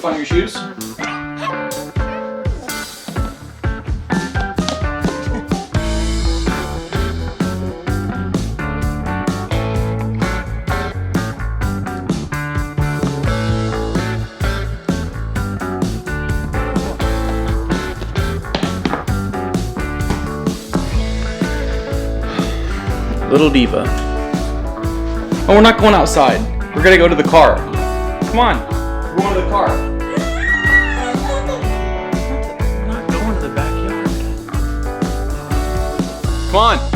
Slip on your shoes. Little diva. Oh, we're not going outside. We're gonna go to the car. Come on, we're going to the car. We're not going to the backyard. Come on.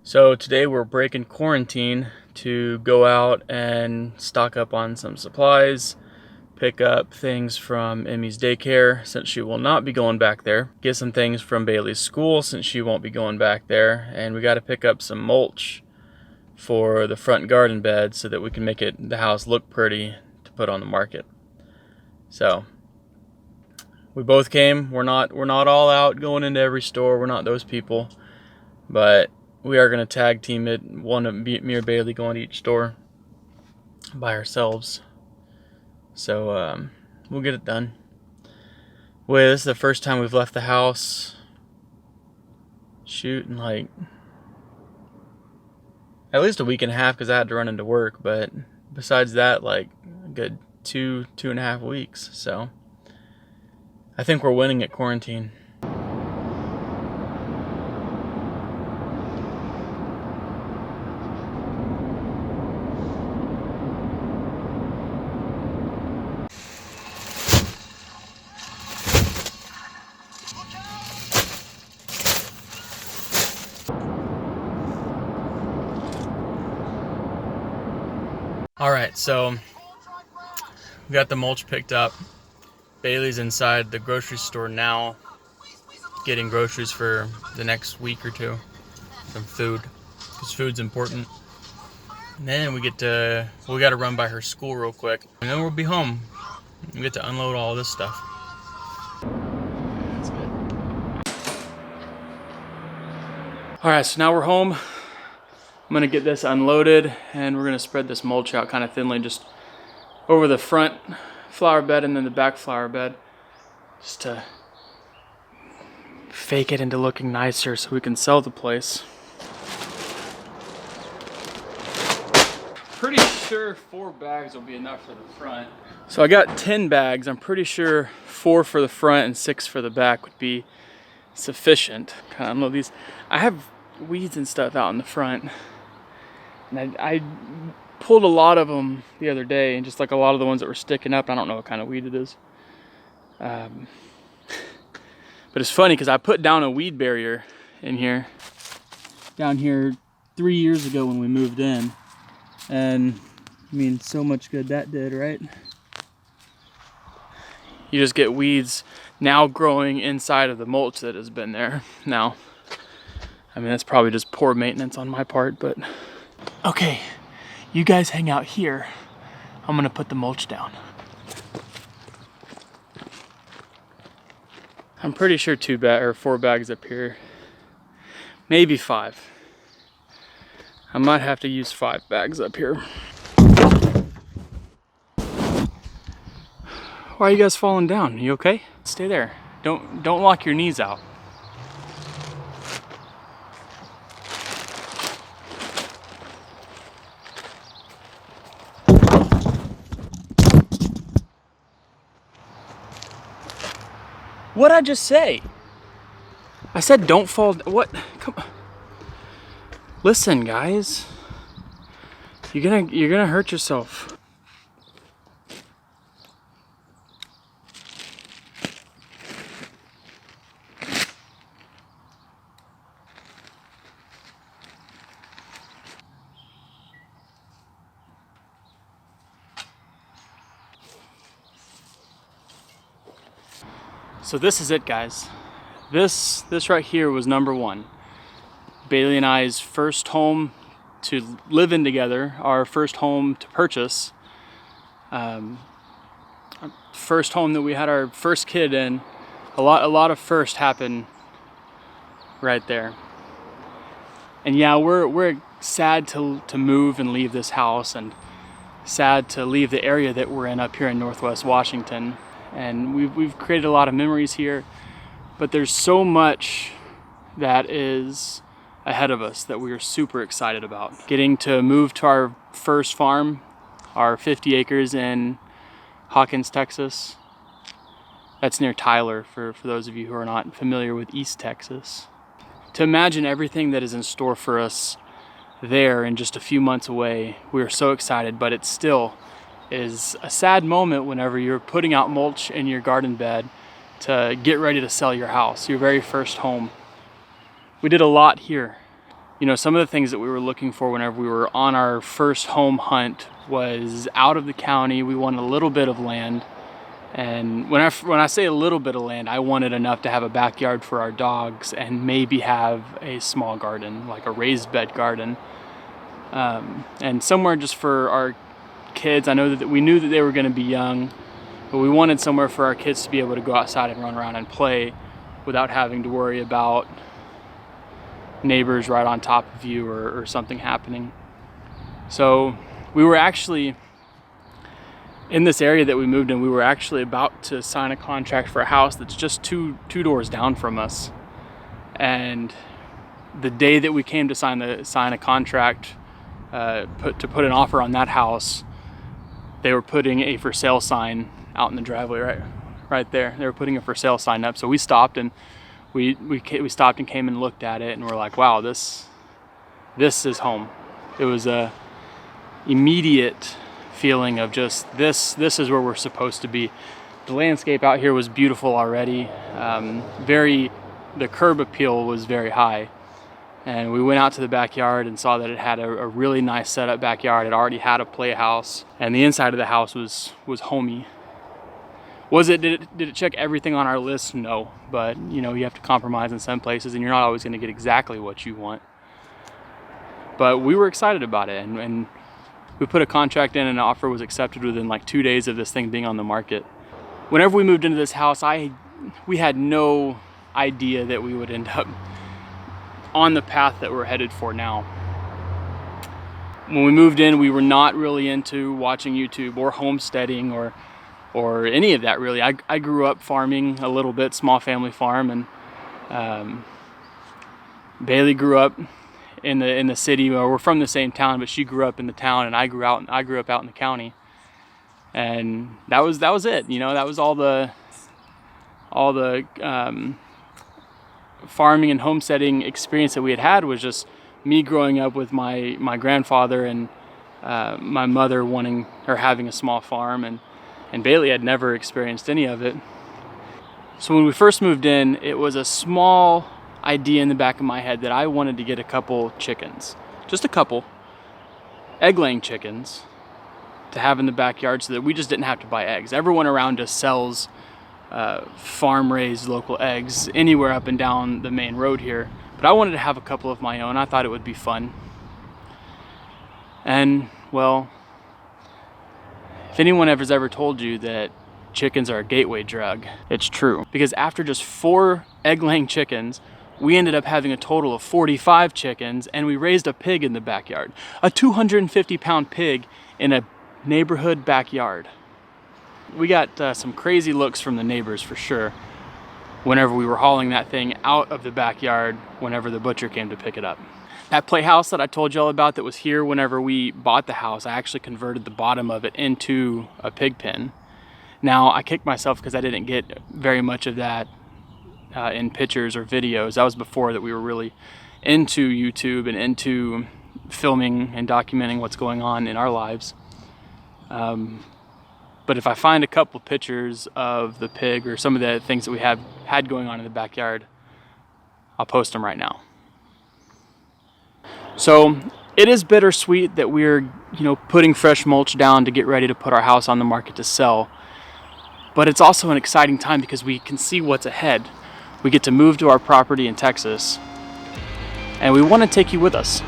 So today we're breaking quarantine to go out and stock up on some supplies, pick up things from Emmy's daycare since she will not be going back there, get some things from Bailey's school since she won't be going back there, and we got to pick up some mulch for the front garden bed so that we can make the house look pretty to put on the market. So we both came. We're not all out going into every store. We're not those people, but we are going to tag team it. One of me or Bailey going to each store by ourselves. So we'll get it done. Well, this is the first time we've left the house. Shoot, in like at least a week and a half because I had to run into work. But besides that, like a good 2.5 weeks. So I think we're winning at quarantine. All right, so we got the mulch picked up. Bailey's inside the grocery store now, getting groceries for the next week or two, some food, because food's important. And then we got to run by her school real quick, and then we'll be home. We get to unload all this stuff. That's good. All right, so now we're home. I'm gonna get this unloaded and we're gonna spread this mulch out kind of thinly, just over the front flower bed and then the back flower bed, just to fake it into looking nicer so we can sell the place. Pretty sure 4 bags will be enough for the front. So I got 10 bags. I'm pretty sure 4 for the front and 6 for the back would be sufficient. Kind of unload these. I have weeds and stuff out in the front. And I pulled a lot of them the other day, and just like a lot of the ones that were sticking up, I don't know what kind of weed it is. But it's funny because I put down a weed barrier in here, down here 3 years ago when we moved in. And I mean, so much good that did, right? You just get weeds now growing inside of the mulch that has been there now. I mean, that's probably just poor maintenance on my part, but okay, you guys hang out here. I'm gonna put the mulch down. I'm pretty sure 4 bags up here, maybe 5. I might have to use 5 bags up here. Why are you guys falling down? You okay? Stay there. Don't lock your knees out. What'd I just say? I said don't fall. What? Come on. Listen, guys. You're gonna hurt yourself. So this is it, guys. This right here was number one. Bailey and I's first home to live in together, our first home to purchase, first home that we had our first kid in. A lot of first happened right there. And yeah, we're sad to move and leave this house, and sad to leave the area that we're in up here in Northwest Washington. And we've created a lot of memories here, but there's so much that is ahead of us that we are super excited about. Getting to move to our first farm, our 50 acres in Hawkins, Texas. That's near Tyler, for those of you who are not familiar with East Texas. To imagine everything that is in store for us there in just a few months away, we are so excited, but it still is a sad moment whenever you're putting out mulch in your garden bed to get ready to sell your house, your very first home. We did a lot here. You know, some of the things that we were looking for whenever we were on our first home hunt was out of the county. We wanted a little bit of land. And when I say a little bit of land, I wanted enough to have a backyard for our dogs and maybe have a small garden, like a raised bed garden. And somewhere just for our kids. I know that we knew that they were going to be young, but we wanted somewhere for our kids to be able to go outside and run around and play without having to worry about neighbors right on top of you or something happening. So we were actually in this area that we moved in. We were actually about to sign a contract for a house that's just two doors down from us. And the day that we came to sign a contract, put an offer on that house, they were putting a for sale sign out in the driveway right there. They were putting a for sale sign up. So we stopped and we stopped and came and looked at it, and we're like, wow, this is home. It was a immediate feeling of just this is where we're supposed to be. The landscape out here was beautiful already. The curb appeal was very high. And we went out to the backyard and saw that it had a really nice setup backyard. It already had a playhouse, and the inside of the house was homey. Did it check everything on our list? No, but you know, you have to compromise in some places, and you're not always going to get exactly what you want. But we were excited about it, and we put a contract in, and an offer was accepted within like 2 days of this thing being on the market. Whenever we moved into this house, we had no idea that we would end up on the path that we're headed for now. When we moved in, we were not really into watching YouTube or homesteading or any of that really. I grew up farming a little bit, small family farm, and Bailey grew up in the city. Well, we're from the same town, but she grew up in the town, and I grew up out in the county. And that was it. You know, that was all the farming and homesteading experience that we had was just me growing up with my grandfather and my mother having a small farm, and Bailey had never experienced any of it. So when we first moved in, it was a small idea in the back of my head that I wanted to get a couple chickens, just a couple egg-laying chickens to have in the backyard so that we just didn't have to buy eggs. Everyone around us sells farm-raised local eggs anywhere up and down the main road here, but I wanted to have a couple of my own. I thought it would be fun. And well, if anyone has ever told you that chickens are a gateway drug, it's true. Because after just 4 egg-laying chickens, we ended up having a total of 45 chickens, and we raised a pig in the backyard. A 250-pound pig in a neighborhood backyard. We got some crazy looks from the neighbors for sure whenever we were hauling that thing out of the backyard whenever the butcher came to pick it up. That playhouse that I told y'all about that was here whenever we bought the house, I actually converted the bottom of it into a pig pen. Now, I kicked myself because I didn't get very much of that in pictures or videos. That was before that we were really into YouTube and into filming and documenting what's going on in our lives. But if I find a couple pictures of the pig or some of the things that we had going on in the backyard, I'll post them right now. So it is bittersweet that we're, putting fresh mulch down to get ready to put our house on the market to sell. but it's also an exciting time because we can see what's ahead. We get to move to our property in Texas, and we want to take you with us.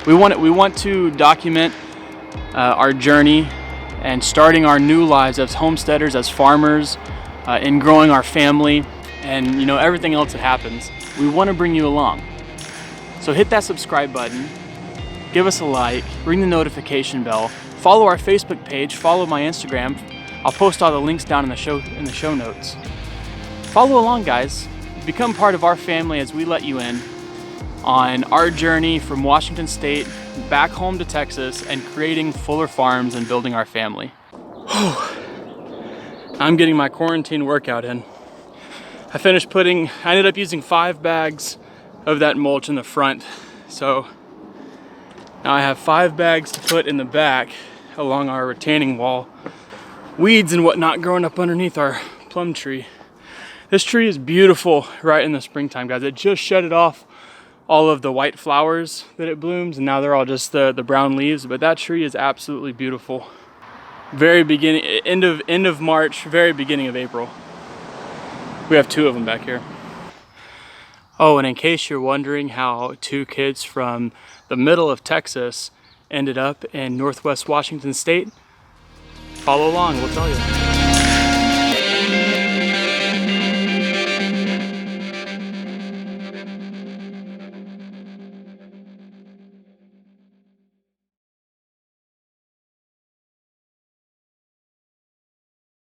We want to document our journey and starting our new lives as homesteaders, as farmers, in growing our family, and everything else that happens. We want to bring you along. So hit that subscribe button, give us a like, ring the notification bell, follow our Facebook page, follow my Instagram. I'll post all the links down in the show notes. Follow along, guys. Become part of our family as we let you in on our journey from Washington State back home to Texas and creating fuller farms and building our family. I'm getting my quarantine workout in. I ended up using 5 bags of that mulch in the front. So now I have 5 bags to put in the back along our retaining wall. Weeds and whatnot growing up underneath our plum tree. This tree is beautiful right in the springtime, guys. It just shedded off all of the white flowers that it blooms, and now they're all just the brown leaves, but that tree is absolutely beautiful. Very beginning, end of March, very beginning of April. We have 2 of them back here. Oh, and in case you're wondering how 2 kids from the middle of Texas ended up in Northwest Washington State, follow along, we'll tell you.